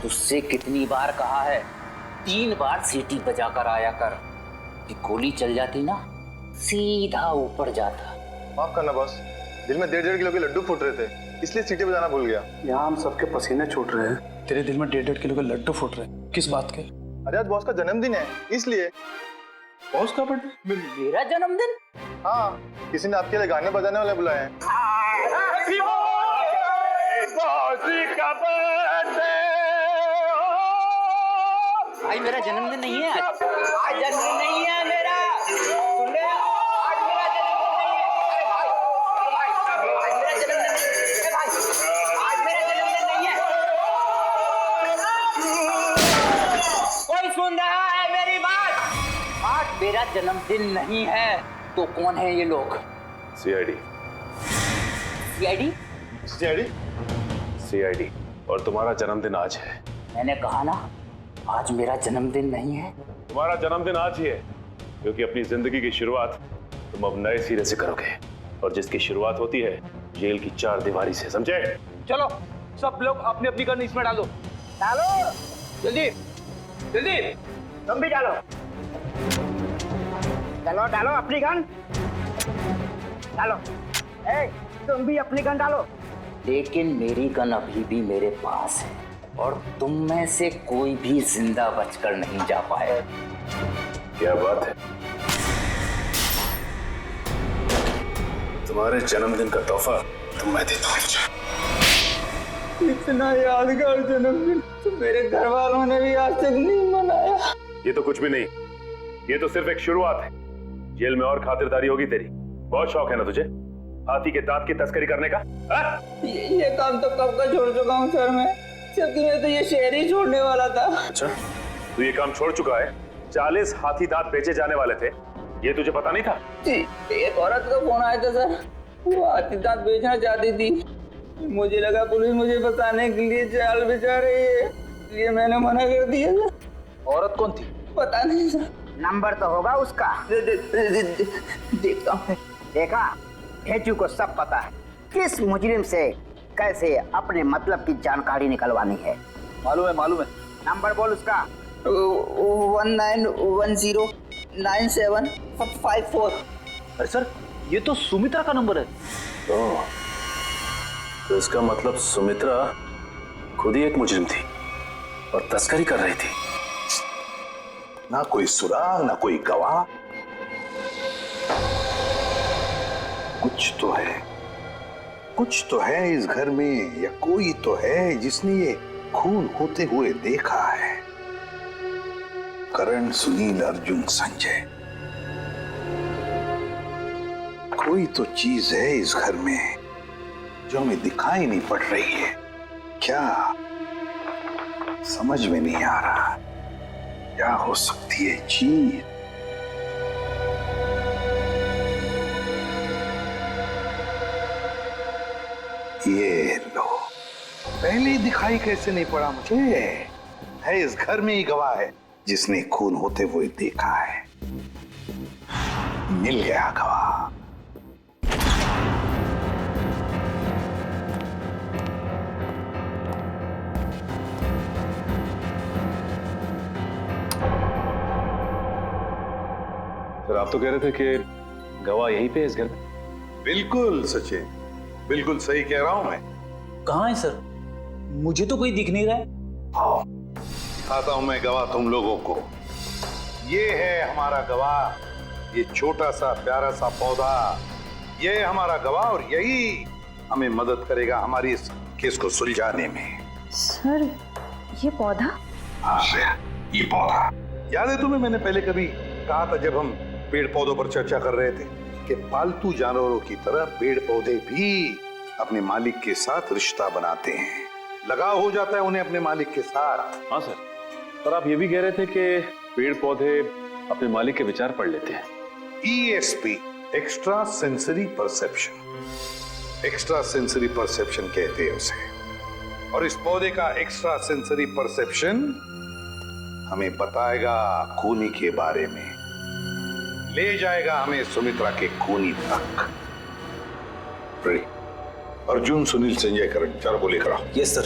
तुझसे कितनी बार कहा है, 3 बार सीटी बजाकर आया कर। कि गोली चल जाती ना, सीधा ऊपर जाता। माफ करना बॉस, दिल में 1.5 किलो के लड्डू फूट रहे थे, इसलिए सीटी बजाना भूल गया। यहाँ हम सबके पसीने छूट रहे हैं, तेरे दिल में 1.5 किलो के लड्डू फूट रहे हैं। किस बात के? अरे आज बॉस का जन्मदिन है, इसलिए। बॉस का बर्थडे? मेरा जन्मदिन? हाँ, किसी ने आपके लिए गाने बजाने वाले बुलाए हैं। भाई मेरा जन्मदिन नहीं है आज जन्मदिन नहीं है मेरा। सुन रहे हो? आज मेरा जन्मदिन नहीं है। भाई आज मेरा जन्मदिन नहीं है। कोई सुन रहा है मेरी बात? आज मेरा जन्मदिन नहीं है। तो कौन है ये लोग? सीआईडी। सीआईडी? सीआईडी? सीआईडी। और तुम्हारा जन्मदिन आज है। मैंने कहा ना, आज मेरा जन्मदिन नहीं है। तुम्हारा जन्मदिन आज ही है क्योंकि अपनी जिंदगी की शुरुआत तुम अब नए सिरे से करोगे, और जिसकी शुरुआत होती है जेल की 4 दीवारी से, समझे? चलो सब लोग अपनी अपनी गन इसमें डालो। डालो जल्दी जल्दी। तुम भी डालो। डालो डालो अपनी गन डालो। ए, तुम भी अपनी गन डालो। लेकिन मेरी गन अभी भी मेरे पास है और तुम में से कोई भी जिंदा बचकर नहीं जा पाए। क्या बात है? तुम्हारे जन्मदिन का तोहफा तो मैं देता हूँ। इतना यादगार जन्मदिन तो मेरे घर वालों ने भी आज तक नहीं मनाया। ये तो कुछ भी नहीं, ये तो सिर्फ एक शुरुआत है। जेल में और खातिरदारी होगी तेरी। बहुत शौक है ना तुझे हाथी के दांत की तस्करी करने का? ये काम तो कब का छोड़ चुका हूँ सर मैं, जबकि मैं तो ये शहर ही छोड़ने वाला था। अच्छा, तू ये काम छोड़ चुका है? 40 हाथी दांत बेचे जाने वाले थे, ये तुझे पता नहीं था? जी, एक औरत का फोन आया था सर, वो हाथी दांत बेचना चाहती थी। मुझे लगा पुलिस मुझे बताने के लिए जाल बिछा रही है, इसलिए मैंने मना कर दिया सर। औरत कौन थी? पता नहीं सर। नंबर तो होगा उसका। देखता हूँ। देखा, हेचू को सब पता है किस मुजरिम से कैसे अपने मतलब की जानकारी निकलवानी है। मालूम है मालूम है। नंबर बोल उसका। 19109754। अरे सर, ये तो सुमित्रा का नंबर है। तो इसका मतलब सुमित्रा खुद ही एक मुजरिम थी और तस्करी कर रही थी। ना कोई सुराग ना कोई गवाह, कुछ तो है इस घर में, या कोई तो है जिसने ये खून होते हुए देखा है। करण, सुनील, अर्जुन, संजय, कोई तो चीज है इस घर में जो हमें दिखाई नहीं पड़ रही है। क्या समझ में नहीं आ रहा, क्या हो सकती है चीज? ये लो, पहले ही दिखाई कैसे नहीं पड़ा मुझे? है इस घर में ही गवाह है जिसने खून होते हुए देखा है। मिल गया गवाह। सर, आप तो कह रहे थे कि गवाह यहीं पे है इस घर में? बिल्कुल सचिन, बिल्कुल सही कह रहा हूं मैं। कहाँ है सर? मुझे तो कोई दिख नहीं रहा है। आओ दिखाता हूं मैं गवाह तुम लोगों को। ये है हमारा गवाह, ये छोटा सा प्यारा सा पौधा, ये है हमारा गवाह और यही हमें मदद करेगा हमारी इस केस को सुलझाने में। सर, ये पौधा? हाँ, ये पौधा याद है तुम्हें? मैंने पहले कभी कहा था जब हम पेड़ पौधों पर चर्चा कर रहे थे कि पालतू जानवरों की तरह पेड़ पौधे भी अपने मालिक के साथ रिश्ता बनाते हैं, लगाव हो जाता है उन्हें अपने मालिक के साथ। हाँ सर, पर आप ये भी कह रहे थे कि पेड़ पौधे अपने मालिक के विचार पढ़ लेते हैं। ESP, extra sensory perception, extra sensory perception कहते हैं उसे। और इस पौधे का एक्स्ट्रा सेंसरी परसेप्शन हमें बताएगा खूनी के बारे में, ले जाएगा हमें सुमित्रा के खूनी तक। अर्जुन, सुनील, संजय, करण, चारों को लेकर आओ। Yes sir.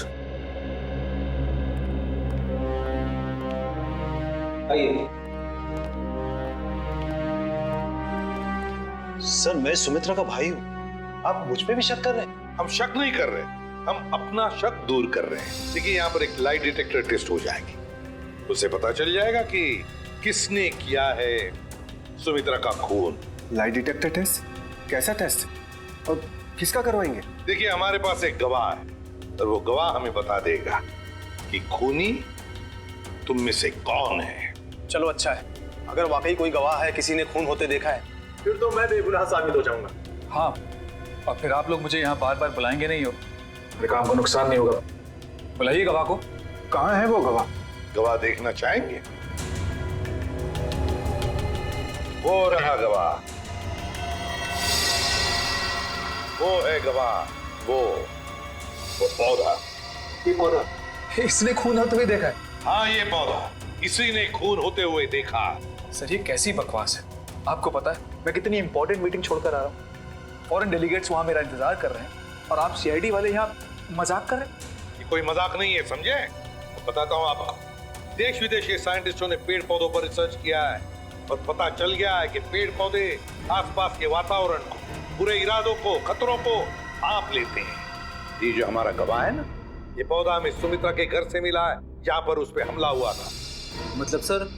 आइए। सर मैं सुमित्रा का भाई हूं, आप मुझ पे भी शक कर रहे हैं? हम शक नहीं कर रहे, हम अपना शक दूर कर रहे हैं। देखिए यहाँ पर एक लाइट डिटेक्टर टेस्ट हो जाएगी, उससे पता चल जाएगा कि किसने किया है सुमित्रा का खून। Light detector test? कैसा टेस्ट और किसका करवाएंगे? देखिए हमारे पास एक गवाह है और वो गवाह हमें बता देगा कि खूनी तुम में से कौन है। चलो अच्छा है, अगर वाकई कोई गवाह है, किसी ने खून होते देखा है, फिर तो मैं बेगुनाह साबित हो जाऊंगा। हाँ, और फिर आप लोग मुझे यहाँ बार बार बुलाएंगे नहीं हो, मेरे काम को नुकसान नहीं होगा। बुलाइए गवाह को। कहाँ है वो गवाह? गवाह देखना चाहेंगे? वो रहा गवाह, वो है गवाह, वो पौधा। ये पौधा? इसने खून होते हुए देखा है? हाँ ये पौधा, इसी ने खून होते हुए देखा। सर ये कैसी बकवास है? आपको पता है मैं कितनी इंपॉर्टेंट मीटिंग छोड़कर आ रहा हूँ, फॉरेन डेलीगेट्स वहां मेरा इंतजार कर रहे हैं और आप सीआईडी वाले यहाँ मजाक कर रहे हैं? ये कोई मजाक नहीं है, समझे? तो बताता हूँ आपको, देश विदेश के साइंटिस्टों ने पेड़ पौधों पर रिसर्च किया है और पता चल गया है कि पेड़ पौधे आसपास के वातावरण को, बुरे इरादों को, खतरों को भांप लेते हैं। ये जो हमारा गवाह है ना, ये पौधा हमें सुमित्रा के घर से मिला है जहाँ पर उस पर हमला हुआ था। मतलब सर,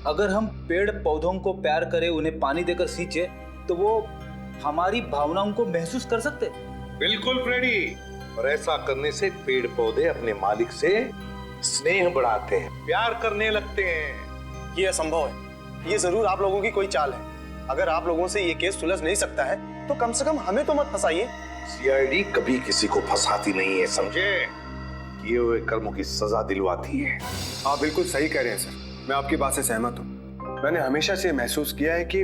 अगर हम पेड़ पौधों को प्यार करें, उन्हें पानी देकर सींचे, तो वो हमारी भावनाओं को महसूस कर सकते? बिल्कुल फ्रेडी, और ऐसा करने से पेड़ पौधे अपने मालिक से स्नेह बढ़ाते हैं, प्यार करने लगते हैं। ये असंभव है, ये जरूर आप लोगों की कोई चाल है। अगर आप लोगों से ये केस सुलझ नहीं सकता है तो कम से कम हमें तो मत फंसाइए। सीआईडी कभी किसी को फंसाती नहीं है, समझे? किए हुए कर्मों की सजा दिलवाती है। आप बिल्कुल सही कह रहे हैं सर, मैं आपकी बात से सहमत हूँ। मैंने हमेशा से महसूस किया है कि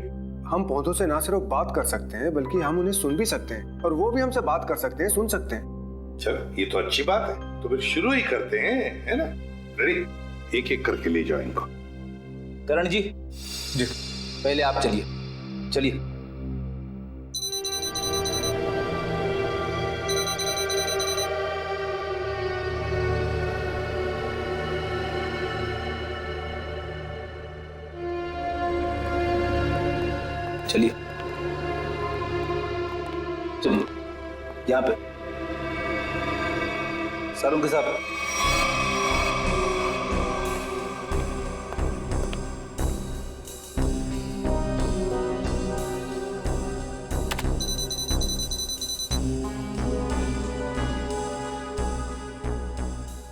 हम पौधों से ना सिर्फ बात कर सकते हैं बल्कि हम उन्हें सुन भी सकते हैं, और वो भी हमसे बात कर सकते हैं, सुन सकते हैं। चलो ये तो अच्छी बात है, तो फिर शुरू ही करते हैं, है ना? रेडी? एक एक करके ले जाओ इनको। करण जी, जी पहले आप चलिए, चलिए। चलिए चलिए, यहाँ पे सारों के साथ।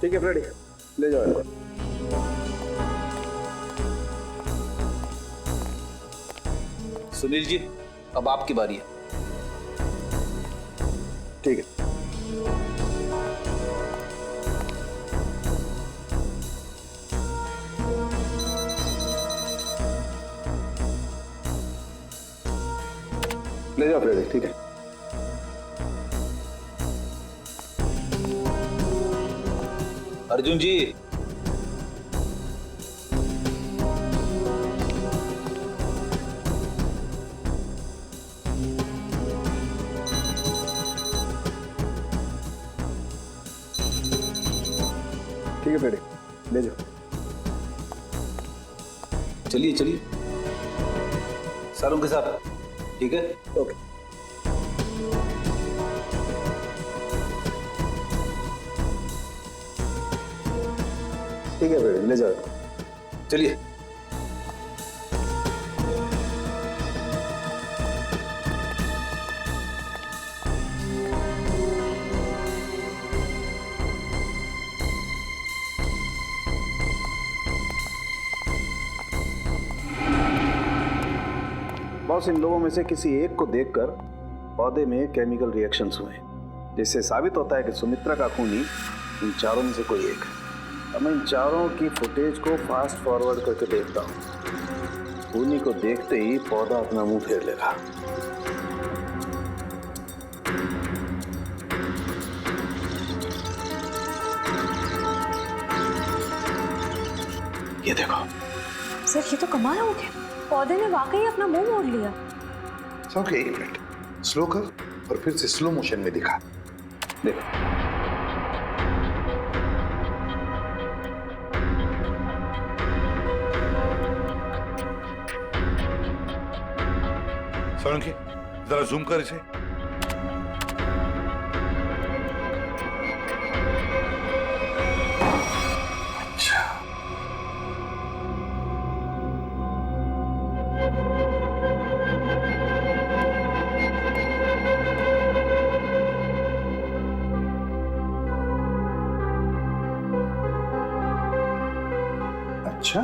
ठीक है फ्रेडी, ले जाओ इनको। सुनील जी, अब आपकी बारी है। ठीक है। ले जाओ फ्रेडी, ठीक है। अर्जुन जी, ठीक है फ्रेडी, ले जाओ। चलिए चलिए, सारों के साथ। ठीक है, ओके। ठीक है फ्रेडी, ले जाओ। चलिए। बॉस, इन लोगों में से किसी एक को देखकर पौधे में केमिकल रिएक्शंस हुए, जिससे साबित होता है कि सुमित्रा का खूनी इन चारों में से कोई एक है। अब मैं इन चारों की फुटेज को फास्ट फॉरवर्ड करके देखता हूँ। खूनी को देखते ही पौधा अपना मुंह फेर लेगा। ये देखो सर, ये तो कमाल हो गया, पौधे ने वाकई अपना मुंह मोड़ लिया। ओके, एक मिनट, स्लो कर और फिर से स्लो मोशन में दिखा। देखो, पवन के जरा जूम कर इसे। अच्छा, अच्छा,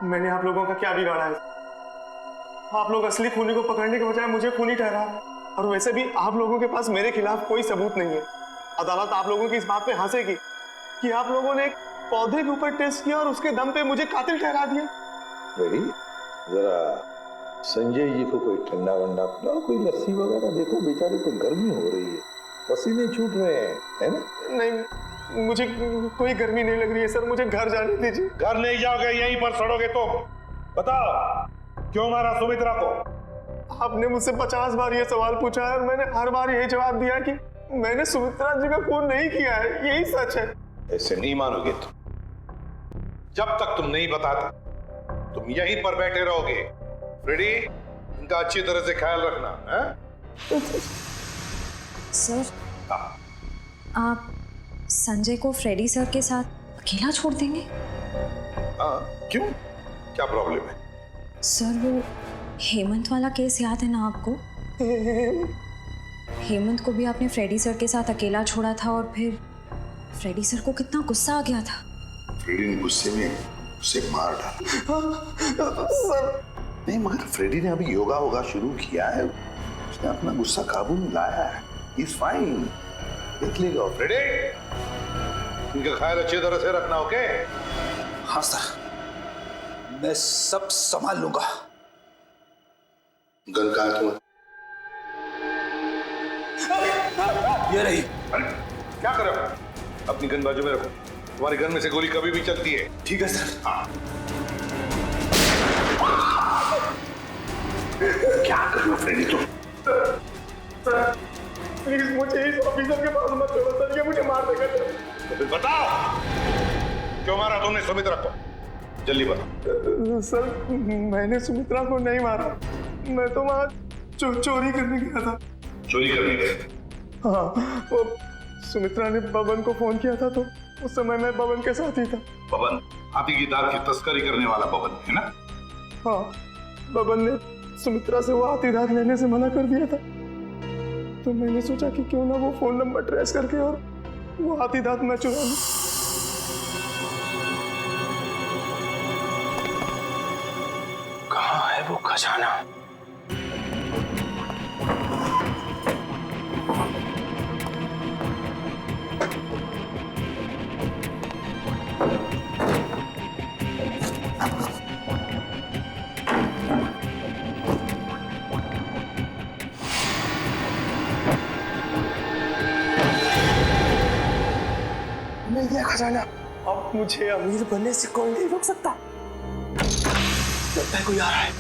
मैंने आप लोगों का क्या बिगाड़ा है? आप लोग असली खूनी को पकड़ने के बजाय मुझे खूनी ठहरा है। और वैसे भी आप लोगों के पास मेरे खिलाफ कोई सबूत नहीं है। अदालत आप लोगों की इस बात पे हंसेगी कि आप लोगों ने एक पौधे के ऊपर टेस्ट किया और उसके दम पे मुझे कातिल ठहरा दिया। रेडी, जरा संजय जी को कोई ठंडा वंडा पिलाओ, कोई लस्सी वगैरह। देखो बेचारे को गर्मी हो रही है, पसीने छूट रहे हैं, है ना? नहीं, मुझे कोई गर्मी नहीं लग रही है सर, मुझे घर जाने दीजिए। घर नहीं जाओगे, यहीं पर सड़ोगे तुम। बताओ क्यों मारा सुमित्रा को? आपने मुझसे 50 बार ये सवाल पूछा है और मैंने हर बार यही जवाब दिया कि मैंने सुमित्रा जी का खून नहीं किया है, यही सच है। ऐसे नहीं मानोगे तुम। जब तक तुम नहीं बताते तुम यहीं पर बैठे रहोगे। फ्रेडी, इनका अच्छी तरह से ख्याल रखना है? सर, आप संजय को फ्रेडी सर के साथ अकेला छोड़ देंगे? हाँ, क्यों? क्या प्रॉब्लम है? सर, वो हेमंत वाला केस याद है ना आपको? हेमंत को भी आपने फ्रेडी सर के साथ अकेला छोड़ा था और फिर फ्रेडी सर को कितना गुस्सा आ गया था। फ्रेडी ने गुस्से में उसे मार डाला। सर, नहीं, मगर फ्रेडी ने अभी योगा वोगा शुरू किया है, उसने अपना गुस्सा काबू में लाया है। He's fine, देख लेगा। फ्रेडी, इनका ख्याल अच्छी तरह से रखना, ओके? हाँ सर, मैं सब संभाल लूंगा। गन कहाँ है तुम्हारी? ये रही। अरे क्या कर रहे हो? अपनी गन बाजू में रखो, तुम्हारी गन में से गोली कभी भी चलती है। ठीक है सर। हाँ। क्या कर रहे हो फ्रेडी तुम? सर, प्लीज मुझे इस ऑफिसर के पास मत छोड़ो सर, ये मुझे मार देगा सर। तो फिर बताओ क्यों मारा तुमने सुमित्रा को? जल्दी बताओ। सर, मैंने सुमित्रा को नहीं मारा, मैं तो वहाँ चोरी करने गया था। चोरी करने गए? हाँ, वो सुमित्रा ने बबन को फोन किया था तो उस समय मैं बबन के साथ ही था। बबन, हाथी की दाल की तस्करी करने वाला बबन, है ना? हाँ, बबन ने सुमित्रा से वो हाथी दांत लेने से मना कर दिया था, तो मैंने सोचा कि क्यों ना वो फोन नंबर ट्रेस करके और वो हाथी दांत मैं चुरा लूं। कहाँ है वो खजाना? मिल गया खजाना। अब मुझे अमीर बनने से कोई नहीं रोक सकता। लगता है कोई आ रहा है।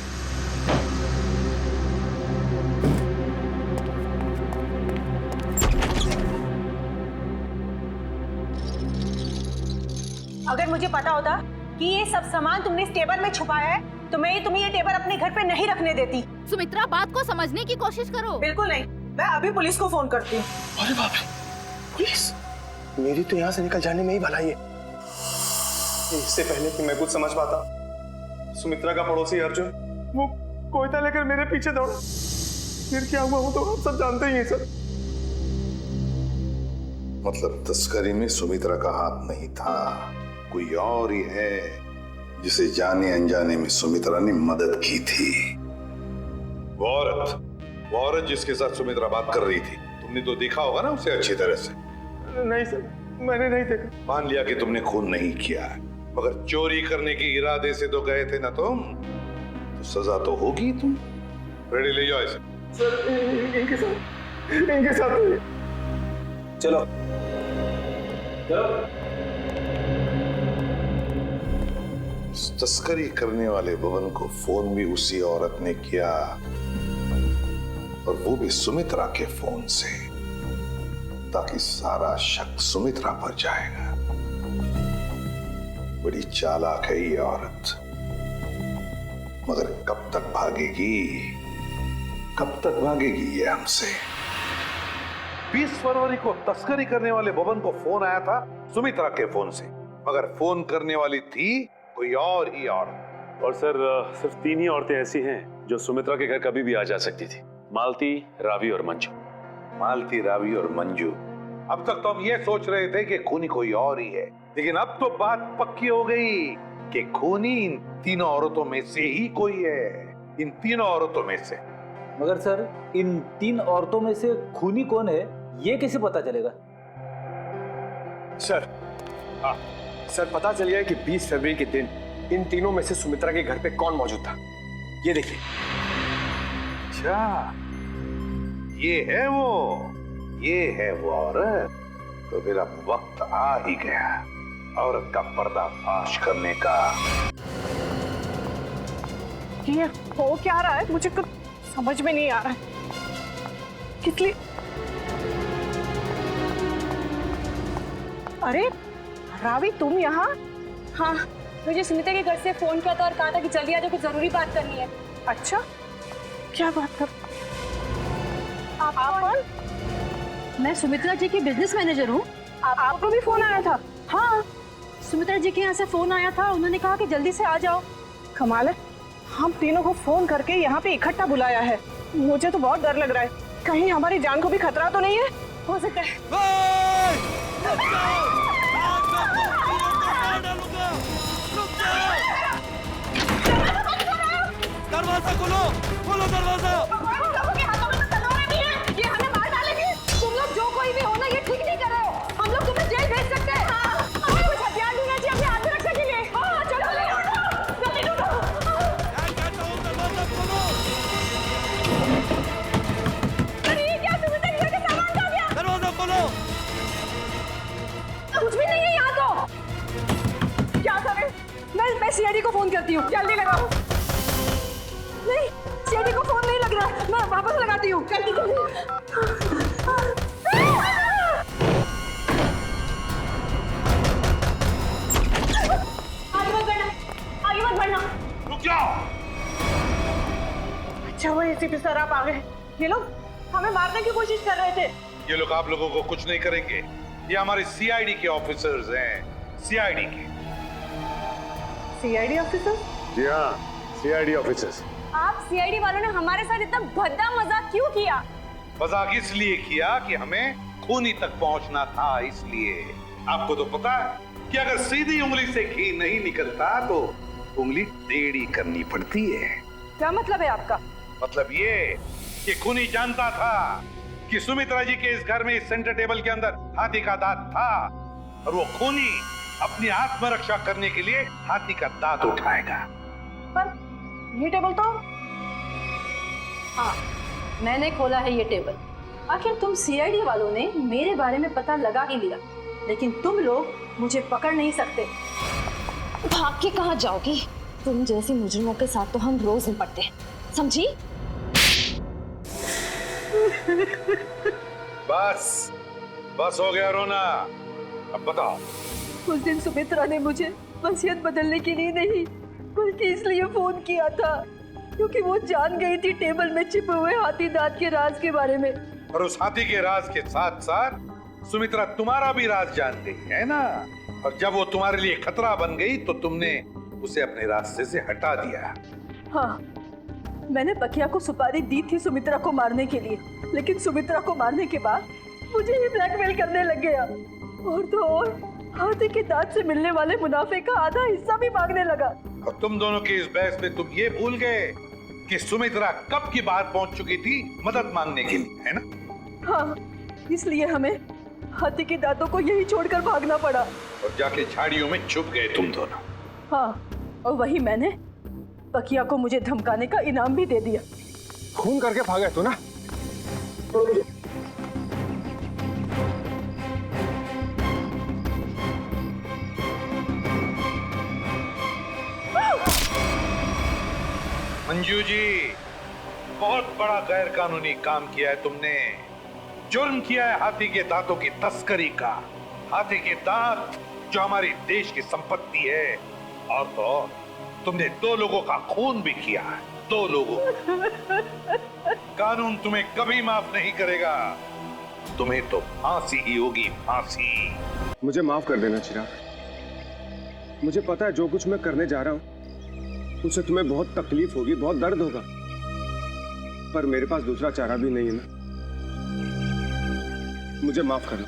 अगर मुझे पता होता कि ये सब सामान तुमने इस टेबल में छुपाया है तो मैं तुम्हें ये टेबल अपने घर पे नहीं रखने देती। सुमित्रा, बात को समझने की कोशिश करो। बिल्कुल नहीं, मैं अभी पुलिस को फोन करती हूँ। अरे बाप रे, पुलिस! मेरी तो यहाँ से निकल जाने में ही भलाई है। इससे पहले कि मैं कुछ समझ पाता, सुमित्रा का पड़ोसी अर्जुन वो कोयता लेकर मेरे पीछे दौड़ा। फिर क्या हुआ वो तो आप सब जानते ही हैं सर। मतलब तस्करी में सुमित्रा का हाथ नहीं था, कोई और ही है जिसे जाने अनजाने में सुमित्रा ने मदद की थी। वो औरत जिसके साथ सुमित्रा बात कर रही थी, तुमने तो देखा होगा ना उसे अच्छी तरह से? नहीं सर, मैंने नहीं देखा। मान लिया कि तुमने खून नहीं किया है, मगर चोरी करने के इरादे से तो गए थे ना तुम, तो सजा तो होगी तुम। रेडी, ले जाओ इसे। सर, इनके साथ चलो। तस्करी करने वाले बबन को फोन भी उसी औरत ने किया, और वो भी सुमित्रा के फोन से, ताकि सारा शक सुमित्रा पर जाएगा। बड़ी चालाक है ये औरत, मगर कब तक भागेगी, कब तक भागेगी ये हमसे। 20 फरवरी को तस्करी करने वाले बबन को फोन आया था सुमित्रा के फोन से, मगर फोन करने वाली थी कोई और ही औरत। और सर सिर्फ 3 ही औरतें ऐसी हैं जो सुमित्रा के घर कभी भी आ जा सकती थी, मालती, रावी और मंजू। मालती, रावी और मंजू। अब तक तो हम ये सोच रहे थे कि खूनी कोई और ही है, लेकिन अब तो बात पक्की हो गई कि खूनी इन तीनों औरतों में से ही कोई है, इन तीनों औरतों में से। मगर सर इन 3 औरतों में से खूनी कौन है ये कैसे पता चलेगा? सर सर पता चल गया कि 20 फरवरी के दिन इन तीनों में से सुमित्रा के घर पे कौन मौजूद था। ये देखिए। अच्छा, ये है वो औरत। तो फिर अब वक्त आ ही गया औरत का पर्दाफाश करने का। ये हो क्या रहा है, मुझे कुछ समझ में नहीं आ रहा है। किस लिए? अरे रावी, तुम यहाँ? हाँ, मुझे सुमित्रा के घर से फोन किया था और कहा था कि जल्दी आ जाओ, कुछ जरूरी बात करनी है। अच्छा, क्या बात कर? आप कौन? मैं सुमित्रा जी की बिजनेस मैनेजर हूँ। आपको भी फोन आया था? हाँ, सुमित्रा जी के यहाँ से फोन आया था, उन्होंने कहा कि जल्दी से आ जाओ। कमाल है, हम तीनों को फोन करके यहाँ पे इकट्ठा बुलाया है। मुझे तो बहुत डर लग रहा है, कहीं हमारी जान को भी खतरा तो नहीं है? हो सकता है। दरवाजा खोलो, खोलो दरवाजा। ये हमें मार डालेंगे। तुम लोग जो कोई भी हो ना, ये ठीक नहीं कर रहे हो। हम लोग तुम्हें जेल भेज सकते हैं। हमें कुछ हथियार ढूंढना चाहिए अपने आत्मरक्षा के लिए। हाँ, चलो जल्दी ढूंढो। दरवाजा खोलो। अरे ये क्या, सुमित्रा के घर के सामान खा गया। दरवाजा खोलो। कुछ भी नहीं है यहाँ तो। क्या करें? मैं सीआईडी को फोन करती हूँ, जल्दी लगाओ। नहीं, सीआईडी को फोन नहीं लग रहा, मैं वापस लगाती हूँ। जल्दी जल्दी। आगे मत बढ़ना। रुक जाओ। अच्छा वो एसीपी सर आप आ गए। ये लोग हमें मारने की कोशिश कर रहे थे। ये लोग आप लोगों को कुछ नहीं करेंगे, ये हमारे सीआईडी के ऑफिसर्स हैं, सीआईडी के। CID officer? जी हाँ, सीआईडी ऑफिसर्स। आप सीआईडी वालों ने हमारे साथ इतना भद्दा मजाक क्यों किया? मजाक इसलिए किया कि हमें खूनी तक पहुंचना था, इसलिए। आपको तो पता है कि अगर सीधी उंगली से घी नहीं निकलता तो उंगली टेढ़ी करनी पड़ती है। क्या मतलब है आपका? मतलब ये कि खूनी जानता था कि सुमित्रा जी के इस घर में, इस सेंटर टेबल के अंदर हाथी का दांत था, और वो खूनी अपनी आत्मरक्षा करने के लिए हाथी का दांत उठाएगा। पर ये टेबल तो... हाँ, मैंने खोला है ये टेबल। आखिर तुम सीआईडी वालों ने मेरे बारे में पता लगा ही लिया, लेकिन तुम लोग मुझे पकड़ नहीं सकते। भाग के कहाँ जाओगी? तुम जैसे मुजरिमों के साथ तो हम रोज निपटते हैं, समझी? बस बस हो गया रोना, अब बताओ। उस दिन सुमित्रा ने मुझे वसीयत बदलने के लिए नहीं, बल्कि इसलिए फोन किया था क्योंकि वो जान गई थी टेबल में छिपे हुए हाथी दांत के राज के बारे में। और उस हाथी के राज के साथ साथ सुमित्रा तुम्हारा भी राज जान गई है ना, और जब वो तुम्हारे लिए खतरा बन गई तो तुमने उसे अपने रास्ते से हटा दिया। हाँ, मैंने पकिया को सुपारी दी थी सुमित्रा को मारने के लिए, लेकिन सुमित्रा को मारने के बाद मुझे ही ब्लैकमेल करने लग गया। और तो और हाथी के दांत से मिलने वाले मुनाफे का आधा हिस्सा भी मांगने लगा। और तुम दोनों की इस बहस में तुम ये भूल गए कि सुमित्रा कब की बात पहुंच चुकी थी मदद मांगने के लिए, है ना? हाँ, इसलिए हमें हाथी के दांतों को यही छोड़कर भागना पड़ा। और जाके झाड़ियों में छुप गए तुम दोनों। हाँ, और वही मैंने पकिया को मुझे धमकाने का इनाम भी दे दिया। खून करके भागा तो ना? मंजू जी, बहुत बड़ा गैर कानूनी काम किया है तुमने। जुर्म किया है हाथी के दांतों की तस्करी का। हाथी के दांत जो हमारे देश की संपत्ति है। और तो और, तुमने 2 लोगों का खून भी किया है, 2 लोगों। कानून तुम्हें कभी माफ नहीं करेगा, तुम्हें तो फांसी ही होगी, फांसी। मुझे माफ कर देना चिराग। मुझे पता है जो कुछ मैं करने जा रहा हूँ उससे तुम्हें बहुत तकलीफ होगी, बहुत दर्द होगा, पर मेरे पास दूसरा चारा भी नहीं है ना। मुझे माफ करना।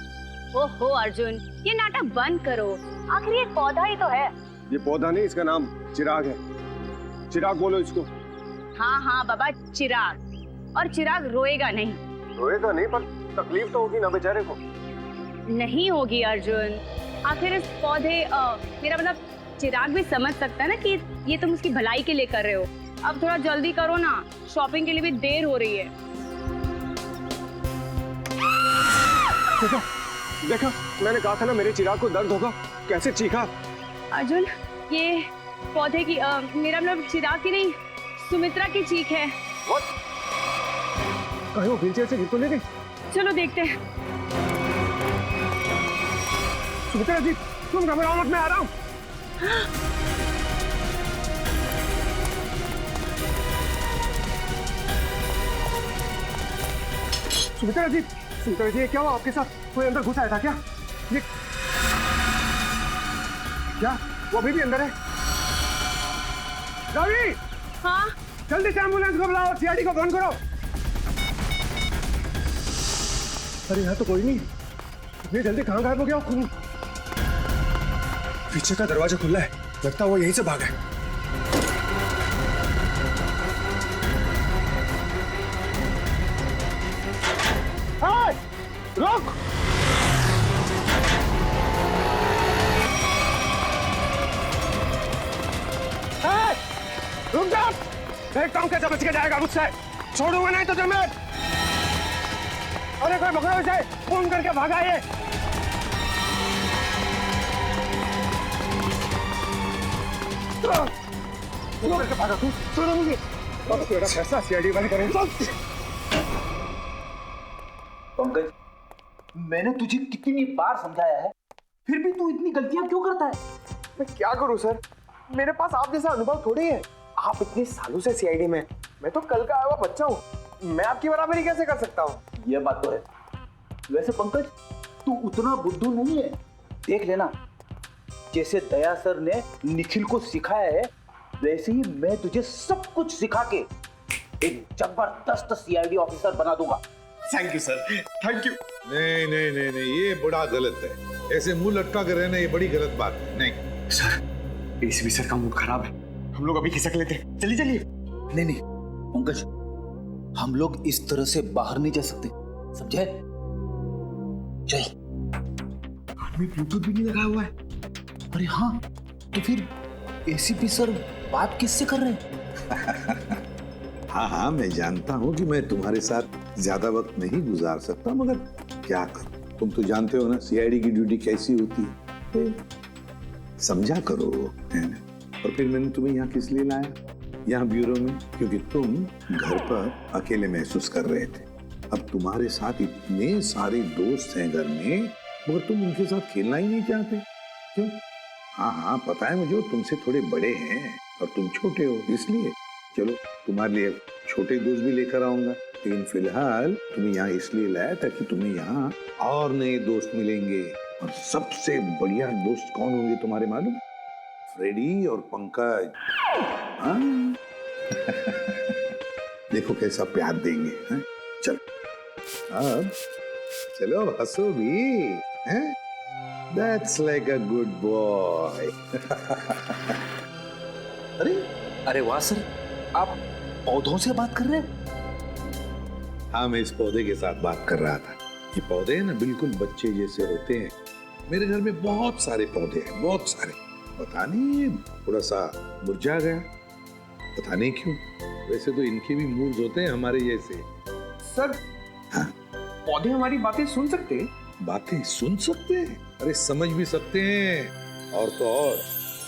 ओहो अर्जुन, ये नाटक बंद करो। आखिर ये पौधा ही तो है। ये पौधा नहीं, इसका नाम चिराग है। चिराग बोलो इसको। हाँ हाँ बाबा, चिराग। और चिराग रोएगा नहीं। रोएगा नहीं, पर तकलीफ तो होगी ना बेचारे को। नहीं होगी अर्जुन। आखिर इस पौधे मेरा मतलब चिराग भी समझ सकता है ना कि ये तुम उसकी भलाई के लिए कर रहे हो। अब थोड़ा जल्दी करो ना, शॉपिंग के लिए भी देर हो रही है। देखा, मैंने कहा था ना मेरे चिराग को दर्द होगा। कैसे चीखा। अर्जुन, ये पौधे की मेरा मतलब चिराग की नहीं, सुमित्रा की चीख है। कहीं वो व्हीलचेयर से गिर तो नहीं गई? चलो देखते हैं। सुमित्रा जी, तुम घबराओ मत, मैं आ रहा हूँ। सुमित्रा जी, ये क्या हुआ आपके साथ? कोई अंदर घुस आया था क्या? ये क्या? वो अभी भी अंदर है? रवि! हाँ? जल्दी से एम्बुलेंस को बुलाओ, सीआईडी को फोन करो। अरे यहाँ तो कोई नहीं। इतनी जल्दी कहाँ गायब हो गया? पीछे का दरवाजा खुला है, लगता है वो यहीं से भागा है। रुक! रुक जा! देखता हूँ कैसे बच के जाएगा मुझसे। छोड़ूंगा नहीं तुझे मैं। अरे कोई पकड़ो इसे, फोन करके भागा ये। करके भागा तू, छोड़ो मुझे। अब तेरा फैसला सीआईडी वाले करेंगे। पंकज, मैंने तुझे कितनी बार समझाया है, फिर भी तू इतनी गलतियां क्यों करता है? मैं क्या करूं सर, मेरे पास आप जैसा अनुभव थोड़ी है। आप इतने सालों से सीआईडी में, मैं तो कल का आया हुआ बच्चा हूँ। मैं आपकी बराबरी कैसे कर सकता हूँ? ये बात तो है। वैसे पंकज, तू उतना बुद्धू नहीं है। देख लेना, जैसे दया सर ने निखिल को सिखाया है, वैसे ही मैं तुझे सब कुछ सिखा के एक जबरदस्त सीआईडी ऑफिसर बना दूंगा। Thank you sir, thank you. नहीं नहीं नहीं नहीं, ये बड़ा गलत है। ऐसे मुंह लटका कर रहना ये बड़ी गलत बात है। नहीं सर, एसीपी सर का मूड खराब है, हम लोग अभी खिसक लेते हैं। चलिए चलिए। नहीं नहीं पंकज, हम लोग इस तरह से बाहर नहीं जा सकते, समझे? चल। आदमी ब्लूटूथ भी नहीं लगाया हुआ है। अरे हाँ, तो फिर एसीपी सर बात किससे कर रहे हैं? हाँ हाँ, मैं जानता हूँ कि मैं तुम्हारे साथ ज्यादा वक्त नहीं गुजार सकता, मगर क्या करूं, तुम तो जानते हो ना सीआईडी की ड्यूटी कैसी होती है। समझा करो, है ना? और फिर मैंने तुम्हें यहाँ किस लिए लाया, यहाँ ब्यूरो में, क्योंकि तुम घर पर अकेले महसूस कर रहे थे। अब तुम्हारे साथ इतने सारे दोस्त हैं घर में, मगर तुम उनके साथ खेलना ही नहीं चाहते। क्यों? हाँ हाँ पता है मुझे, तुमसे थोड़े बड़े हैं और तुम छोटे हो, इसलिए। चलो तुम्हारे लिए छोटे दोस्त भी लेकर आऊंगा, लेकिन फिलहाल तुम्हें यहाँ इसलिए लाया ताकि तुम्हें यहाँ और नए दोस्त मिलेंगे। और सबसे बढ़िया दोस्त कौन होंगे तुम्हारे मालूम? फ्रेडी और पंकज। हाँ? देखो कैसा प्यार देंगे। हाँ? चलो अब चलो हंसो भी, हैं? That's like a good boy. अरे वाह सर, आप पौधों से बात कर रहे हैं? हाँ, मैं इस पौधे के साथ बात कर रहा था। ये पौधे हैं ना, बिल्कुल बच्चे जैसे होते हैं। मेरे घर में बहुत सारे पौधे हैं, बहुत सारे। पता नहीं थोड़ा सा मुरझा गया, पता नहीं क्यों। वैसे तो इनके भी मूड्स होते हैं हमारे जैसे। सर, हाँ? पौधे हमारी बातें सुन सकते हैं? बातें सुन सकते हैं? अरे समझ भी सकते हैं। और तो और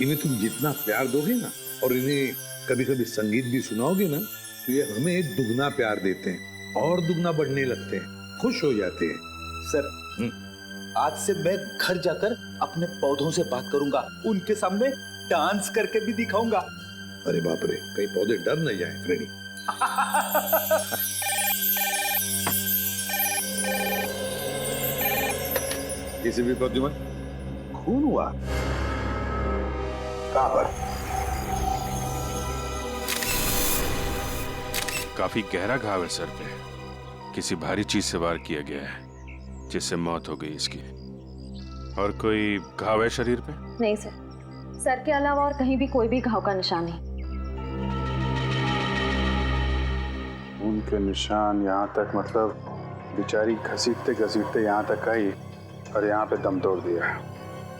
इन्हें तुम जितना प्यार दोगे ना, और इन्हें कभी कभी संगीत भी सुनाओगे ना, तो ये हमें दुगना प्यार देते हैं और दुगना बढ़ने लगते हैं, खुश हो जाते हैं। सर, आज से मैं घर जाकर अपने पौधों से बात करूंगा, उनके सामने डांस करके भी दिखाऊंगा। अरे बाप रे, कहीं पौधे डर न जाए फ्रेडी। किसी भी प्रद्युमन, खून हुआ कहां पर? काफी गहरा घाव है सर पे, किसी भारी चीज से वार किया गया है जिससे मौत हो गई इसकी। और कोई घाव है शरीर पे? नहीं सर, सर के अलावा और कहीं भी कोई भी घाव का निशान नहीं। उनके निशान यहाँ तक, मतलब बेचारी घसीटते घसीटते यहाँ तक आई और यहाँ पे दम तोड़ दिया।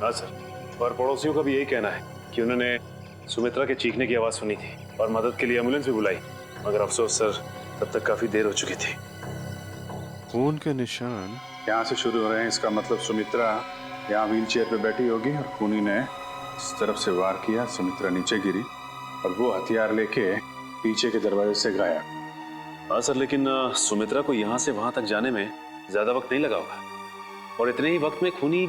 हाँ सर, और पड़ोसियों का भी यही कहना है कि उन्होंने सुमित्रा के चीखने की आवाज सुनी थी और मदद के लिए एम्बुलेंस भी बुलाई, मगर अफसोस सर तब तक काफी देर हो चुकी थी। खून के निशान यहाँ से शुरू हो रहे हैं, इसका मतलब सुमित्रा यहाँ व्हीलचेयर पे बैठी होगी और खूनी ने इस तरफ से वार किया, सुमित्रा नीचे गिरी और वो हथियार लेके पीछे के दरवाजे से गायब। हाँ सर, लेकिन सुमित्रा को यहाँ से वहां तक जाने में ज्यादा वक्त नहीं लगा होगा, और इतने ही वक्त में खूनी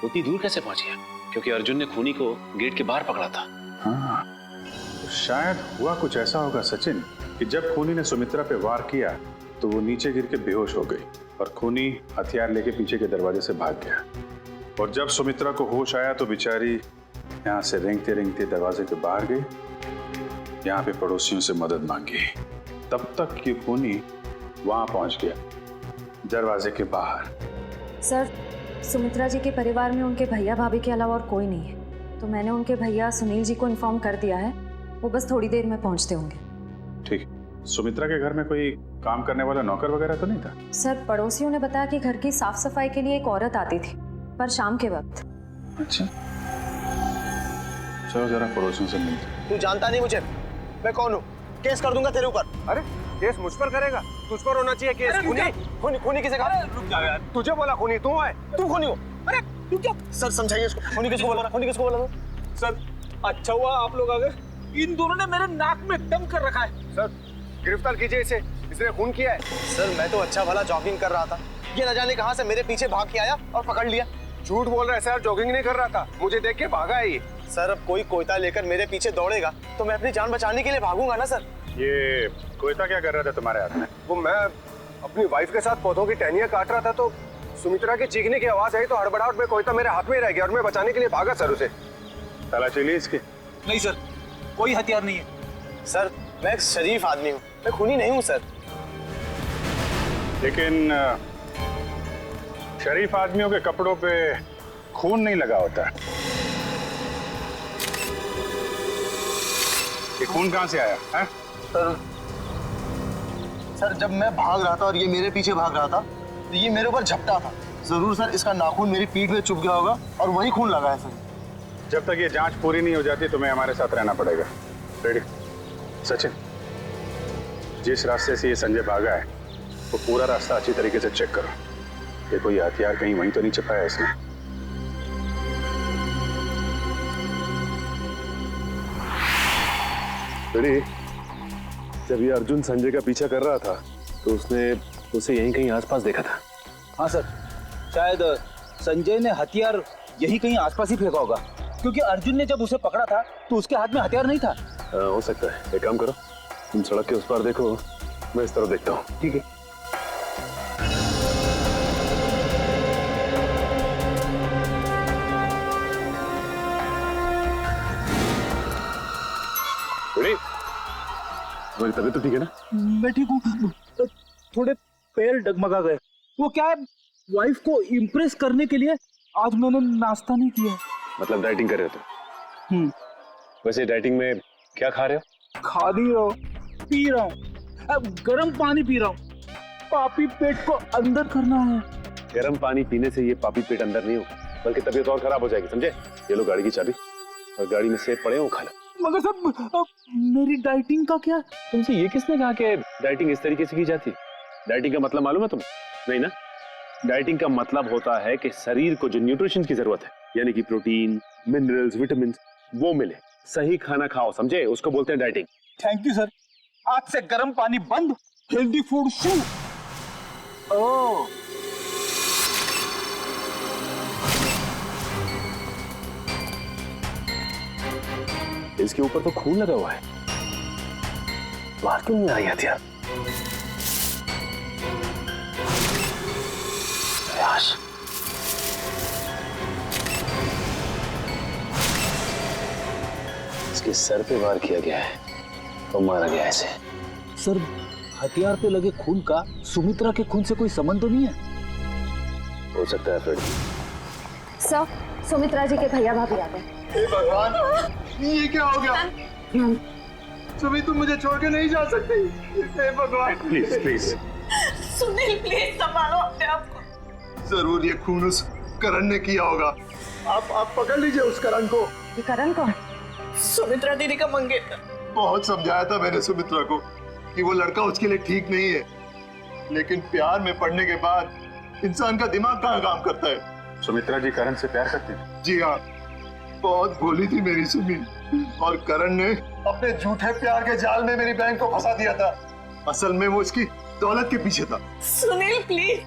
उतनी दूर कैसे पहुंच गया? क्योंकि अर्जुन ने खूनी को गेट के बाहर पकड़ा था। हाँ, तो शायद हुआ कुछ ऐसा होगा सचिन कि जब खूनी ने सुमित्रा पे वार किया तो वो नीचे गिर के बेहोश हो गई और खूनी हथियार लेके पीछे के दरवाजे से भाग गया। और जब सुमित्रा को होश आया तो बेचारी यहाँ से रेंगते रेंगते दरवाजे के बाहर गई, यहाँ पे पड़ोसियों से मदद मांगी। तब तक ये खूनी वहां पहुंच गया, दरवाजे के बाहर। सर, सुमित्रा जी के परिवार में उनके भैया भाभी के अलावा और कोई नहीं है, तो मैंने उनके भैया सुनील जी को इन्फॉर्म कर दिया है, वो बस थोड़ी देर में पहुंचते होंगे। ठीक। सुमित्रा के घर में कोई काम करने वाला नौकर वगैरह तो नहीं था? सर, पड़ोसियों ने बताया कि घर की साफ सफाई के लिए एक औरत आती थी, पर शाम के वक्त। अच्छा, चलो जरा पड़ोसियों से मिलते। तू जानता नहीं मुझे, मैं कौन हूँ? केस कर दूंगा तेरे ऊपर। अरे केस मुझ पर करेगा? तुझ पर होना चाहिए केस। खूनी किसे कहा? रुक जा यार, तुझे बोला खूनी, तू है, तू खूनी हो। अरे तू क्या? सर समझाइए इसको, खूनी किसको बोला? खूनी किसको बोला? सर अच्छा हुआ आप लोग आ गए, इन दोनों ने मेरे नाक में दम कर रखा है। सर गिरफ्तार कीजिए इसे, इसने खून किया है। सर मैं तो अच्छा भला जॉगिंग कर रहा था, ये न जाने कहां से मेरे पीछे भाग के आया और पकड़ लिया। झूठ बोल रहा है सर, जॉगिंग नहीं कर रहा था, मुझे देख के भागा है ये। सर अब कोई कोयता लेकर मेरे पीछे दौड़ेगा तो मैं अपनी जान बचाने के लिए भागूंगा ना सर। ये कोयता क्या कर रहा था तुम्हारे हाथ में? वो मैं अपनी वाइफ के साथ पौधों की टहनियां काट रहा था तो सुमित्रा की चीखने की आवाज आई तो हड़बड़ाहट में कोयता मेरे हाथ में रह गया और मैं बचाने के लिए भागा सर उसे। तलाशी ली इसकी? नहीं सर, कोई हथियार नहीं है। सर मैं एक शरीफ आदमी हूँ, मैं खूनी नहीं हूँ सर। लेकिन शरीफ आदमियों के कपड़ों पे खून नहीं लगा होता। ये खून कहाँ से आया है? सर जब मैं भाग रहा था और ये मेरे पीछे भाग रहा था तो ये मेरे ऊपर झपटा था, जरूर सर इसका नाखून मेरी पीठ में चुभ गया होगा और वही खून लगा है सर। जब तक ये जांच पूरी नहीं हो जाती तुम्हें हमारे साथ रहना पड़ेगा। रेडी? सचिन, जिस रास्ते से ये संजय भागा है वो पूरा रास्ता अच्छी तरीके से चेक करो, देखो ये हथियार कहीं वहीं तो नहीं छिपाया इसने। रेडी? जब ये अर्जुन संजय का पीछा कर रहा था तो उसने उसे यहीं कहीं आसपास देखा था। हाँ सर, शायद संजय ने हथियार यही कहीं आसपास ही फेंका होगा, क्योंकि अर्जुन ने जब उसे पकड़ा था तो उसके हाथ में हथियार नहीं था। हो सकता है। एक काम करो, तुम सड़क के उस पार देखो, मैं इस तरफ देखता हूँ। ठीक है। तुम्हारी तबीयत तो ठीक है ना? मैं ठीक हूँ, थोड़े पैर डगमगा गए। वो क्या है, वाइफ को इम्प्रेस करने के लिए आज मैंने नाश्ता नहीं किया। मतलब डाइटिंग कर रहे हो तुम? वैसे डाइटिंग में क्या खा रहे हो? खा नहीं रहा हूँ, पी रहा हूँ, अब गर्म पानी पी रहा हूँ। पापी पेट को अंदर करना है। गर्म पानी पीने से ये पापी पेट अंदर नहीं हो, बल्कि तबीयत और खराब हो जाएगी, समझे? ये लो गाड़ी की चाबी और गाड़ी में सेब पड़े हो, खा लो। मगर सब मेरी डाइटिंग का क्या? तुमसे ये किसने कहा कि डाइटिंग इस तरीके से की जाती है? डाइटिंग का मतलब मालूम है तुम्हें? नहीं ना? डाइटिंग का मतलब होता है कि शरीर को जो न्यूट्रिशन की जरूरत है, यानी कि प्रोटीन, मिनरल्स, विटामिन, वो मिले। सही खाना खाओ, समझे? उसको बोलते हैं डाइटिंग। थैंक यू सर, आज से गर्म पानी बंद, हेल्दी फूड शुरू। ओह इसके ऊपर तो खून लगा हुआ है, बाहर क्यों नहीं आ रही हथियार? प्रयास, इसके सर पे वार किया गया है और मारा गया ऐसे। सर, हथियार पे लगे खून का सुमित्रा के खून से कोई संबंध तो नहीं है? हो सकता है फ्रेडी। सर, सुमित्रा जी के भैया भाभी आ गए। हे भगवान, ये क्या हो गया? सुमी, तुम मुझे छोड़ के नहीं जा सकती। हे भगवान, प्लीज प्लीज। सुनील, प्लीज संभालो अपने आप को। जरूर ये खून उस करण ने किया होगा। आप पकड़ लीजिए उस करण को। ये करण कौन? सुमित्रा दीदी का मंगेतर। बहुत समझाया था मैंने सुमित्रा को कि वो लड़का उसके लिए ठीक नहीं है, लेकिन प्यार में पड़ने के बाद इंसान का दिमाग कहाँ काम करता है। सुमित्रा जी करण से प्यार करती हैं? जी हाँ, बहुत भोली थी मेरी सुमी, और करण ने अपने झूठे प्यार के जाल में मेरी बहन को फंसा दिया था। असल में वो इसकी दौलत के पीछे था। सुनील, प्लीज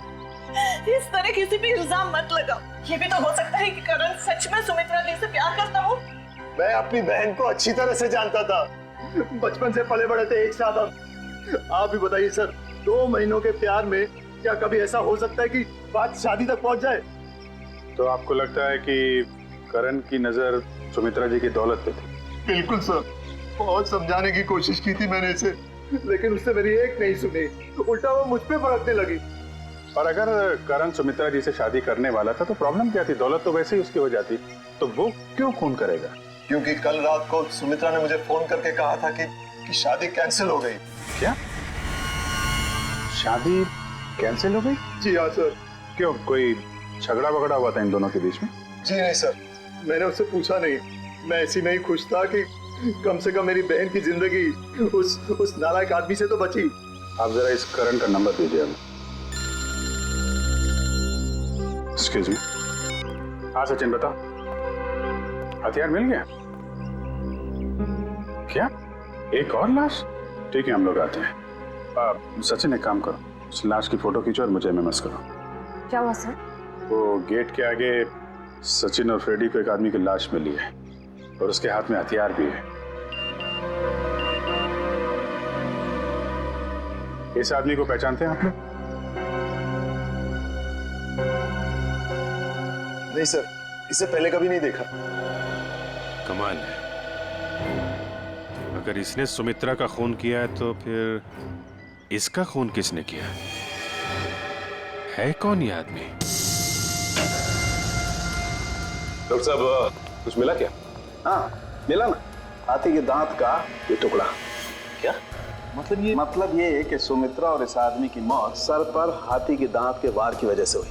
इस तरह किसी भी इल्जाम मत लगाओ। ये भी तो हो सकता है कि करण सच में सुमित्रा दी से प्यार करता हो। मैं अपनी बहन को अच्छी तरह से जानता था, बचपन से पले बड़े थे एक साथ हम। आप भी बताइए सर, 2 महीनों के प्यार में क्या कभी ऐसा हो सकता है कि बात शादी तक पहुंच जाए? तो आपको लगता है कि करण की नजर सुमित्रा जी की दौलत पे थी? बिल्कुल सर, बहुत समझाने की कोशिश की थी मैंने इसे, लेकिन उसने मेरी एक नहीं सुनी, उल्टा वो मुझ पे भड़कने लगी। और अगर करण सुमित्रा जी से शादी करने वाला था तो प्रॉब्लम क्या थी? दौलत तो वैसे ही उसकी हो जाती, तो वो क्यों खून करेगा? क्योंकि कल रात को सुमित्रा ने मुझे फोन करके कहा था कि शादी कैंसिल हो गई। क्या? शादी कैंसिल हो गई? जी हाँ सर। क्यों, कोई झगड़ा वगड़ा हुआ था इन दोनों के बीच में? जी नहीं सर, मैंने उससे पूछा नहीं। मैं ऐसी में ही खुश था कि कम से कम मेरी बहन की जिंदगी उस नालायक आदमी से तो बची। आप जरा इस करण का नंबर दीजिए हमें। Excuse me. हाँ सचिन, बताओ, हथियार मिल गया? क्या, एक और लाश? ठीक है, हम लोग आते हैं। सचिन, एक काम करो, उस लाश की फोटो खींचो और मुझे एमएमएस करो। क्या हुआ सर? वो गेट के आगे सचिन और फ्रेडी को एक आदमी की लाश मिली है और उसके हाथ में हथियार भी है। इस आदमी को पहचानते हैं आप लोग? नहीं सर, इसे पहले कभी नहीं देखा। कमाल है, अगर इसने सुमित्रा का खून किया है तो फिर इसका खून किसने किया है? कौन ये आदमी? डॉक्टर साहब, कुछ मिला क्या? हाँ, मिला ना, हाथी के दांत का ये टुकड़ा। क्या मतलब ये है कि सुमित्रा और इस आदमी की मौत सर पर हाथी के दांत के वार की वजह से हुई।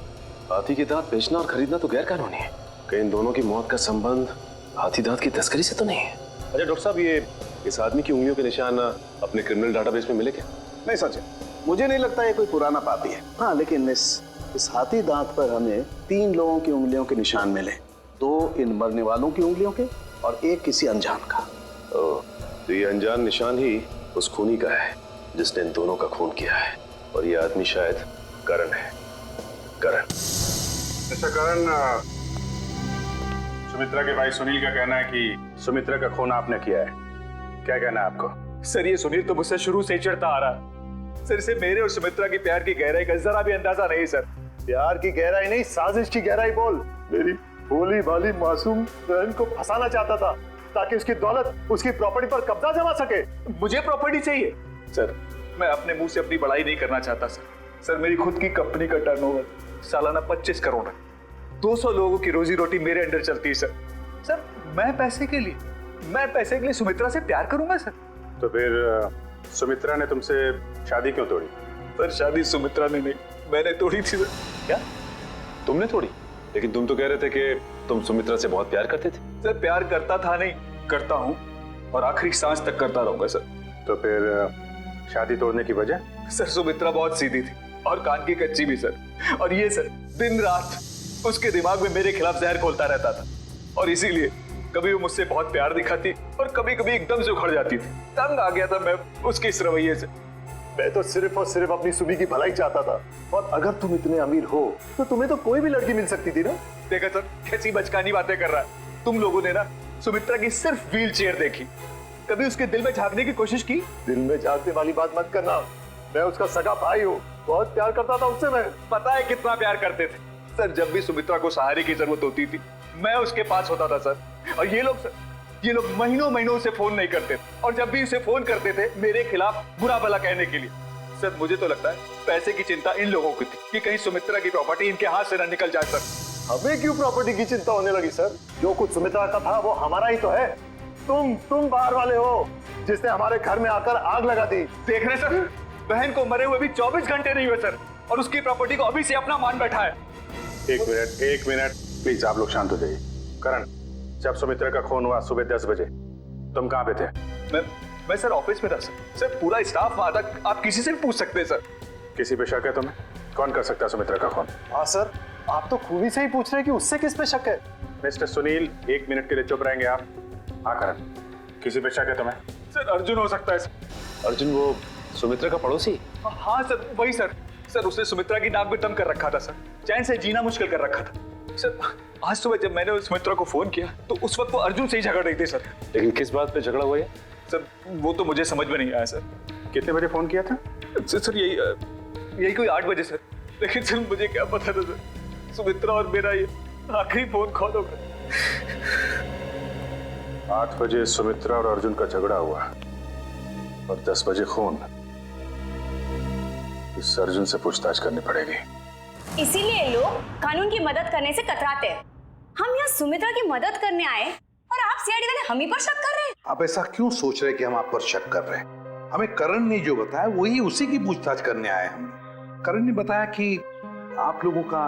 हाथी के दांत बेचना और खरीदना तो गैर कानूनी है। कहीं इन दोनों की मौत का संबंध हाथी दांत की तस्करी से तो नहीं है? अच्छा डॉक्टर साहब, ये इस आदमी की उंगलियों के निशान अपने क्रिमिनल डाटाबेस में मिले क्या? नहीं सच है, मुझे नहीं लगता ये कोई पुराना पापी है। हाँ, लेकिन इस हाथी दांत पर हमें 3 लोगों की उंगलियों के निशान मिले, 2 इन मरने वालों की उंगलियों के और 1 किसी अनजान का। तो ये अनजान निशान ही उस खूनी का है जिसने इन दोनों का खून किया है, और ये आदमी शायद करण है। करण। अच्छा करण, सुमित्रा के भाई सुनील का कहना है कि सुमित्रा का खून आपने किया है, क्या कहना है आपको? सर, ये सुनील तो मुझसे शुरू से ही चिढ़ता आ रहा है। सर, इसे मेरे और सुमित्रा की प्यार की गहराई का जरा भी अंदाजा नहीं सर। प्यार की गहराई नहीं, साजिश की गहराई बोल। मेरी भोली भाली मासूम बहन को फंसाना चाहता था ताकि उसकी दौलत, उसकी प्रॉपर्टी पर कब्जा जमा सके। मुझे प्रॉपर्टी चाहिए सर, मैं अपने मुंह से अपनी बड़ाई नहीं करना चाहता सर। सर, मेरी खुद की कंपनी का टर्नओवर सालाना 25 करोड़ है। 200 लोगों की रोजी रोटी मेरे अंडर चलती है सर। सर, मैं पैसे के लिए सुमित्रा से प्यार करूंगा सर? तो फिर सुमित्रा ने तुमसे शादी क्यों तोड़ी? सर, शादी सुमित्रा ने नहीं, मैंने तोड़ी थी सर। क्या तुमने तोड़ी? लेकिन तुम तो कह रहे थे कि तुम सुमित्रा से बहुत प्यार करते थे। सर, प्यार करता था नहीं, करता हूँ और आखिरी सांस तक करता रहूंगा सर। तो फिर शादी तोड़ने की वजह? सर, सुमित्रा बहुत सीधी थी और कान की कच्ची भी सर। और ये सर, दिन रात उसके दिमाग में मेरे खिलाफ जहर घोलता रहता था, और इसीलिए कभी वो मुझसे बहुत प्यार दिखाती और कभी कभी एकदम से उखड़ जाती थी। तंग आ गया था मैं उसके इस रवैये से। मैं तो सिर्फ और सिर्फ अपनी सुमी की भलाई चाहता था, और अगर तुम इतने अमीर हो तो तुम्हें तो कोई भी लड़की मिल सकती थी ना। देखा सर, कैसी बचकानी बातें कर रहा है। तुम लोगों ने ना सुमित्रा की सिर्फ व्हील चेयर देखी, कभी उसके दिल में झांकने की कोशिश की? दिल में झांकने वाली बात मत करना, मैं उसका सगा भाई हूँ, बहुत प्यार करता था उससे मैं। पता है कितना प्यार करते थे सर। जब भी सुमित्रा को सहारे की जरूरत होती थी मैं उसके पास होता था सर। और ये लोग महीनों महीनों से फोन नहीं करते, और जब भी उसे फोन करते थे मेरे खिलाफ बुरा भला कहने के लिए। सर मुझे तो लगता है पैसे की चिंता इन लोगों की थी कि कहीं सुमित्रा की प्रॉपर्टी इनके हाथ से न निकल जाए सर। हमें क्यों प्रॉपर्टी की चिंता होने लगी सर? जो कुछ सुमित्रा का था वो हमारा ही तो है। तुम बाहर वाले हो जिसने हमारे घर में आकर आग लगा दी। देख रहे सर, बहन को मरे हुए भी 24 घंटे नहीं हुए सर, और उसकी प्रॉपर्टी को अभी से अपना मान बैठा है। एक मिनट प्लीज, आप लोग शांत हो जाइए। करण, जब सुमित्रा का खून हुआ सुबह 10 बजे तुम कहाँ पे थे? मैं सर ऑफिस में था सर। सर पूरा स्टाफ वहां था, आप किसी से भी पूछ सकते हैं सर। किसी पे शक है तुम्हें? कौन कर सकता है सुमित्रा का खून? हाँ सर, आप तो खूबी से ही पूछ रहे हैं कि उससे किस पे शक है। मिस्टर सुनील, 1 मिनट के लिए चुप रहेंगे आप? हाँ करण, किसी पे शक है तुम्हें? सर अर्जुन हो सकता है सर। अर्जुन वो सुमित्रा का पड़ोसी? हाँ सर वही सर। सर उसने सुमित्रा की नाक में दम कर रखा था सर, चैन से जीना मुश्किल कर रखा था सर। आज सुबह जब मैंने सुमित्रा को फोन किया तो उस वक्त वो अर्जुन से ही झगड़ रही थी सर। लेकिन किस बात पे झगड़ा हुआ है सर? वो तो मुझे समझ में नहीं आया सर। कितने बजे फोन किया था? सर यही कोई 8 बजे सर। लेकिन सर मुझे क्या पता था सर, सुमित्रा और मेरा ये आखिरी फोन कॉल होगा। 8 बजे सुमित्रा और अर्जुन का झगड़ा हुआ और 10 बजे खून। इस अर्जुन से पूछताछ करनी पड़ेगी। इसीलिए लोग कानून की मदद करने से कतराते हैं। हम यहाँ सुमित्रा की मदद करने आए और आप सीआईडी वाले हम ही पर शक कर रहे हैं। आप ऐसा क्यों सोच रहे हैं कि हम आप पर शक कर रहे हैं? हमें करण ने जो बताया वही उसी की पूछताछ करने आए हम। करण ने बताया कि आप लोगों का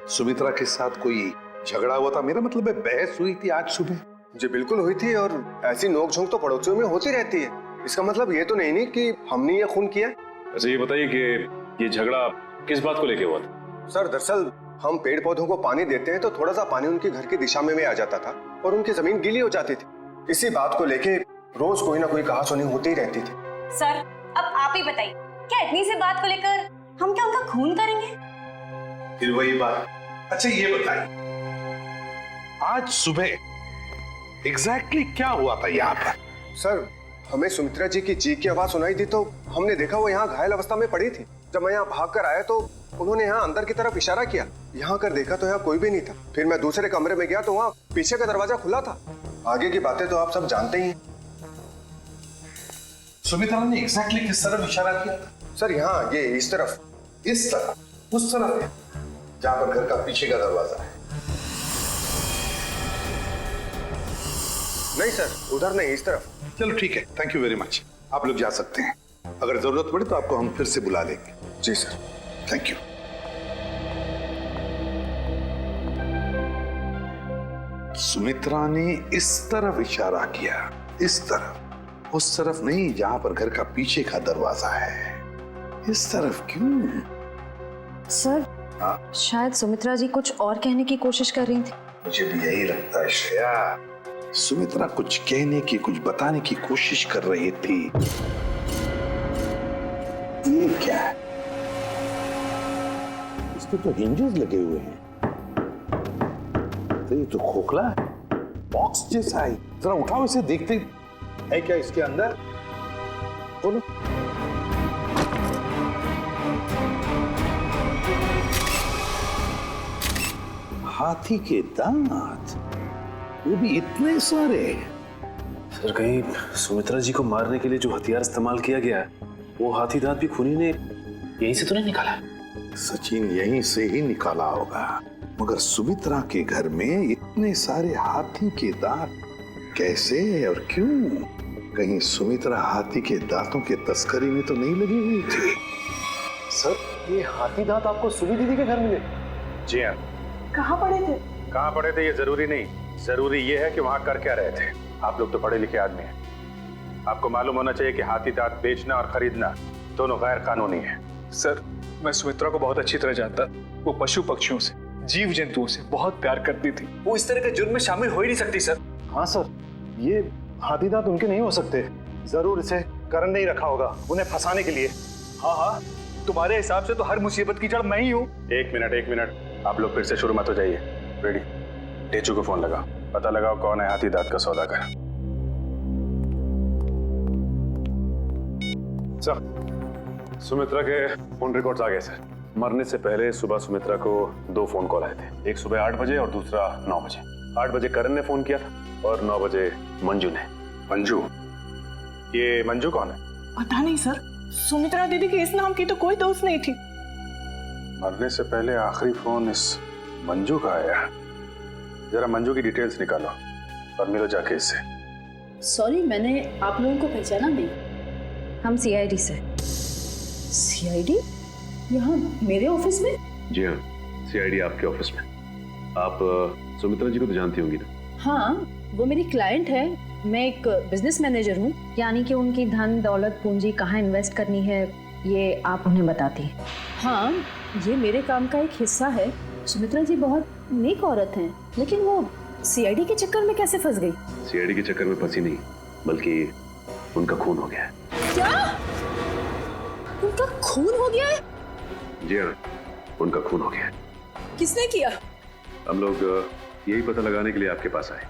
सुमित्रा के साथ कोई झगड़ा हुआ था। मेरा मतलब है बहस हुई थी आज सुबह। जी बिल्कुल हुई थी, और ऐसी नोकझोंक तो पड़ोसियों में होती रहती है। इसका मतलब ये तो नहीं कि हमने ये खून किया। अच्छा ये बताइए कि ये झगड़ा किस बात को लेके हुआ था? सर दरअसल हम पेड़ पौधों को पानी देते हैं तो थोड़ा सा पानी उनके घर की दिशा में भी आ जाता था और उनकी जमीन गीली हो जाती थी। इसी बात को लेके रोज कोई ना कोई कहासुनी होती ही रहती थी। सर अब आप ही बताइए, क्या इतनी सी बात को लेकर हम क्या उनका खून करेंगे? फिर वही बात। अच्छा ये बताइए, आज सुबह एग्जैक्टली क्या हुआ था यहाँ पर? सर हमें सुमित्रा जी की चीख की आवाज सुनाई दी तो हमने देखा वो यहाँ घायल अवस्था में पड़ी थी। जब मैं यहाँ भाग कर आया तो उन्होंने यहाँ अंदर की तरफ इशारा किया। यहाँ कर देखा तो यहाँ कोई भी नहीं था। फिर मैं दूसरे कमरे में गया तो वहाँ पीछे का दरवाजा खुला था। आगे की बातें तो आप सब जानते ही हैं। सुमित्रा ने एग्जैक्टली किस तरफ इशारा किया? सर यहाँ ये इस तरफ। इस तरफ? उस तरफ है जहाँ पर घर का पीछे का दरवाजा है? नहीं सर, उधर नहीं, इस तरफ। चलो ठीक है, थैंक यू वेरी मच। आप लोग जा सकते हैं। अगर जरूरत पड़े तो आपको हम फिर से बुला लेंगे। जी सर, थैंक यू। सुमित्रा ने इस तरफ इशारा किया, इस तरफ, उस तरफ नहीं जहां पर घर का पीछे का दरवाजा है। इस तरफ क्यों? सर शायद सुमित्रा जी कुछ और कहने की कोशिश कर रही थी। मुझे भी यही लगता है श्रेया, सुमित्रा कुछ कहने की, कुछ बताने की कोशिश कर रही थी। ये क्या है? इसके तो हिंजेस लगे हुए हैं। तो ये तो खोखला है, बॉक्स जैसा है। जरा उठाओ इसे, देखते है क्या इसके अंदर। बोलो। हाथी के दांत, वो भी इतने सारे। सर कहीं सुमित्रा जी को मारने के लिए जो हथियार इस्तेमाल किया गया है वो हाथी दांत भी खूनी ने यहीं से तो नहीं निकाला? सचिन यहीं से ही निकाला होगा, मगर सुमित्रा के घर में इतने सारे हाथी के दांत कैसे और क्यों? कहीं सुमित्रा हाथी के दांतों के तस्करी में तो नहीं लगी हुई थी? सर ये हाथी दांत आपको सुनी दीदी के घर मिले? जी हाँ। कहाँ पड़े थे? कहाँ पड़े थे ये जरूरी नहीं, जरूरी ये है कि वहां कर क्या रहे थे। आप लोग तो पढ़े लिखे आदमी हैं, आपको मालूम होना चाहिए कि हाथी दांत बेचना और खरीदना दोनों गैर कानूनी है। सर मैं सुमित्रा को बहुत अच्छी तरह जानता। वो पशु पक्षियों से, जीव जंतुओं से बहुत प्यार करती थी। वो इस तरह के जुर्म में शामिल हो ही नहीं सकती सर। हाँ सर, ये हाथी दांत उनके नहीं हो सकते। जरूर इसे करण ने ही रखा होगा उन्हें फंसाने के लिए। हाँ, तुम्हारे हिसाब से तो हर मुसीबत की जड़ मैं ही हूँ। एक मिनट, आप लोग फिर से शुरू मत हो जाइए। रेडी, टेचू को फोन लगा पता लगाओ कौन है हाथी दांत का सौदागर। सर, सुमित्रा के फोन रिकॉर्ड्स आ गए सर। मरने से पहले सुबह सुमित्रा को 2 फोन कॉल आए थे, एक सुबह 8 बजे और दूसरा 9 बजे। 8 बजे करण ने फोन किया था और 9 बजे मंजू ने। मंजू? ये मंजू कौन है? पता नहीं सर, सुमित्रा दीदी की इस नाम की तो कोई दोस्त नहीं थी। मरने से पहले आखिरी फोन इस मंजू का आया। जरा मंजू की डिटेल्स निकालो और मिलो जाके इससे। सॉरी, मैंने आप लोगों को पहचाना नहीं। हम सीआईडी से। सीआईडी? यहाँ मेरे ऑफिस में? जी हाँ, सीआईडी आपके ऑफिस में। आप सुमित्रा जी को तो जानती होंगी ना? हाँ, वो मेरी क्लाइंट है। मैं एक बिजनेस मैनेजर हूँ। यानी कि उनकी धन दौलत पूंजी कहाँ इन्वेस्ट करनी है ये आप उन्हें बताती हैं? हाँ, ये मेरे काम का एक हिस्सा है। सुमित्रा जी बहुत नेक औरत हैं, लेकिन वो सीआईडी के चक्कर में कैसे फंस गई? सीआईडी के चक्कर में फंसी नहीं, बल्कि उनका खून हो गया है। क्या? उनका खून हो गया है? जी हाँ, उनका खून हो गया है। किसने किया? हम लोग यही पता लगाने के लिए आपके पास आए।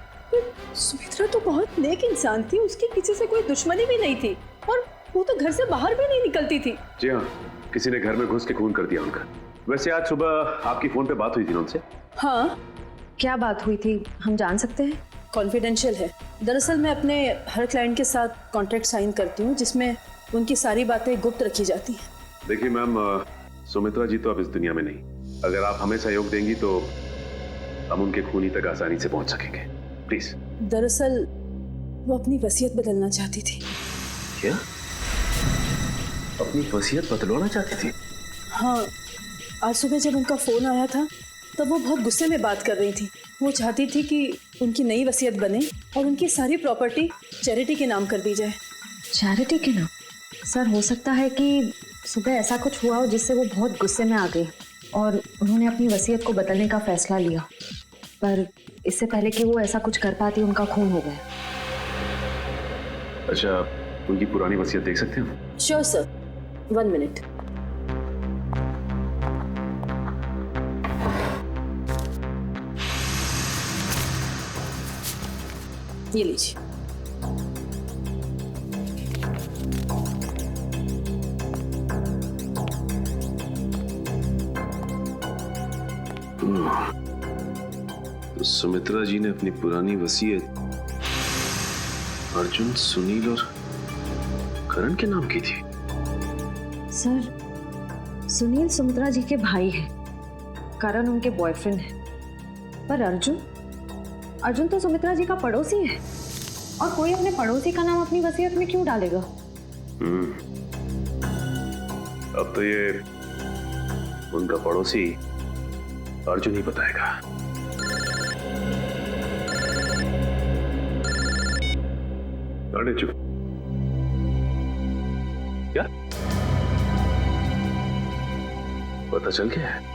सुमित्रा तो बहुत नेक इंसान थी, उसके किसी से कोई दुश्मनी भी नहीं थी और वो तो घर से बाहर भी नहीं निकलती थी। जी हाँ, किसी ने घर में घुस के खून कर दिया उनका। वैसे आज सुबह आपकी फोन पे बात हुई थी ना उनसे? हाँ। क्या बात हुई थी, हम जान सकते हैं? कॉन्फिडेंशियल है। दरअसल मैं अपने हर क्लाइंट के साथ कॉन्ट्रैक्ट साइन करती हूँ जिसमें उनकी सारी बातें गुप्त रखी जाती हैं। देखिए मैम, सुमित्रा जी तो अब इस दुनिया में नहीं। अगर आप हमें सहयोग देंगी तो हम उनके खूनी तक आसानी से पहुंच सकेंगे। प्लीज। दरअसल वो अपनी वसीयत बदलना चाहती थी। क्या? अपनी वसीयत बदलवाना चाहती थी? हाँ, आज सुबह जब उनका फोन आया था तब वो बहुत गुस्से में बात कर रही थी। वो चाहती थी कि उनकी नई वसीयत बने और उनकी सारी प्रॉपर्टी चैरिटी के नाम कर दी जाए। चैरिटी के नाम? सर, हो सकता है कि सुबह ऐसा कुछ हुआ हो जिससे वो बहुत गुस्से में आ गई और उन्होंने अपनी वसीयत को बदलने का फैसला लिया। पर इससे पहले कि वो ऐसा कुछ कर पाती उनका खून हो गया। अच्छा, उनकी पुरानी वसीयत देख सकते हैं हम? Sure sir, 1 minute. ये लीजिए। तो सुमित्रा जी ने अपनी पुरानी वसीयत अर्जुन, सुनील और करण के नाम की थी। सर, सुनील सुमित्रा जी के भाई हैं, करण उनके बॉयफ्रेंड है। पर अर्जुन तो सुमित्रा जी का पड़ोसी है और कोई अपने पड़ोसी का नाम अपनी वसीयत में क्यों डालेगा? अब तो ये उनका पड़ोसी अर्जुन ही बताएगा। अरे चुप। क्या? पता चल गया है?